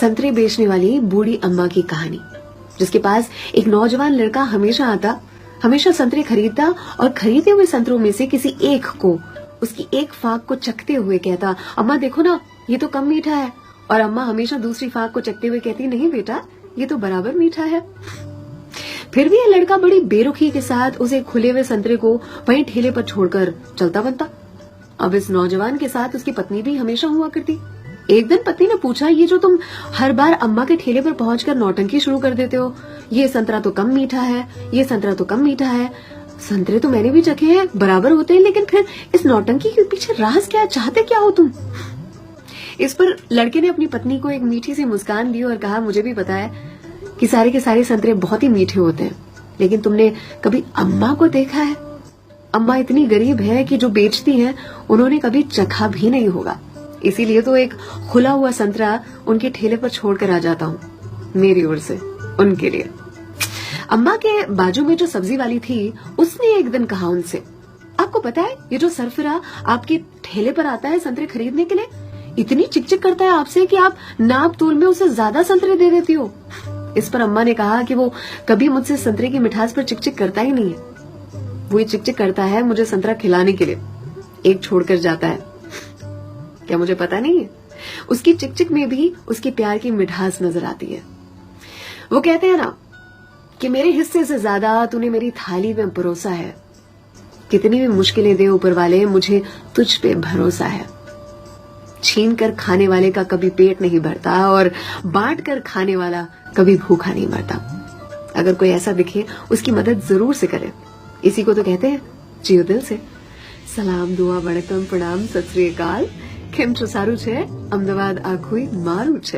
संतरे बेचने वाली बूढ़ी अम्मा की कहानी, जिसके पास एक नौजवान लड़का हमेशा आता, हमेशा संतरे खरीदता और खरीदे हुए संतरों में से किसी एक को, उसकी एक फाक को चखते हुए कहता, अम्मा देखो ना, ये तो कम मीठा है। और अम्मा हमेशा दूसरी फाक को चखते हुए कहती, नहीं बेटा, ये तो बराबर मीठा है। फिर भी ये लड़का बड़ी बेरुखी के साथ उसे खुले हुए संतरे को वहीं ठेले पर छोड़कर चलता बनता। अब इस नौजवान के साथ उसकी पत्नी भी हमेशा हुआ करती। एक दिन पत्नी ने पूछा, ये जो तुम हर बार अम्मा के ठेले पर पहुंचकर नौटंकी शुरू कर देते हो, ये संतरा तो कम मीठा है, ये संतरा तो कम मीठा है। संतरे तो मैंने भी चखे हैं, बराबर होते हैं, लेकिन फिर इस नौटंकी के पीछे राज क्या, चाहते क्या हो तुम? इस पर लड़के ने अपनी पत्नी को एक मीठी सी मुस्कान दी और कहा, मुझे भी पता है कि सारे के सारे संतरे बहुत ही मीठे होते हैं, लेकिन तुमने कभी अम्मा को देखा है? अम्मा इतनी गरीब है कि जो बेचती हैं उन्होंने कभी चखा भी नहीं होगा, इसीलिए तो एक खुला हुआ संतरा उनके ठेले पर छोड़कर आ जाता हूँ, मेरी ओर से उनके लिए। अम्मा के बाजू में जो सब्जी वाली थी, उसने एक दिन कहा उनसे, आपको पता है ये जो सरफिरा आपके ठेले पर आता है संतरे खरीदने के लिए, इतनी चिकचिक करता है आपसे कि आप नाप तोल में उसे ज्यादा संतरे दे देती हो। इस पर अम्मा ने कहा कि वो कभी मुझसे संतरे की मिठास पर चिकचिक करता ही नहीं है, वो ये चिकचिक करता है मुझे संतरा खिलाने के लिए, एक छोड़कर जाता है। क्या मुझे पता नहीं है? उसकी चिकचिक में भी उसके प्यार की मिठास नजर आती है। वो कहते हैं ना कि मेरे हिस्से से ज्यादा तूने मेरी थाली में परोसा है, कितनी भी मुश्किलें दे ऊपर वाले, मुझे तुझ पे भरोसा है। छीन कर खाने वाले का कभी पेट नहीं भरता और बांट कर खाने वाला कभी भूखा नहीं मरता। अगर कोई ऐसा दिखे उसकी मदद जरूर से करे। इसी को तो कहते हैं जियो दिल से। सलाम, दुआ, वणकम, प्रणाम, सत श्री अकाल। केम छो? सारू छे? अमदावाद आखुई मारू छे।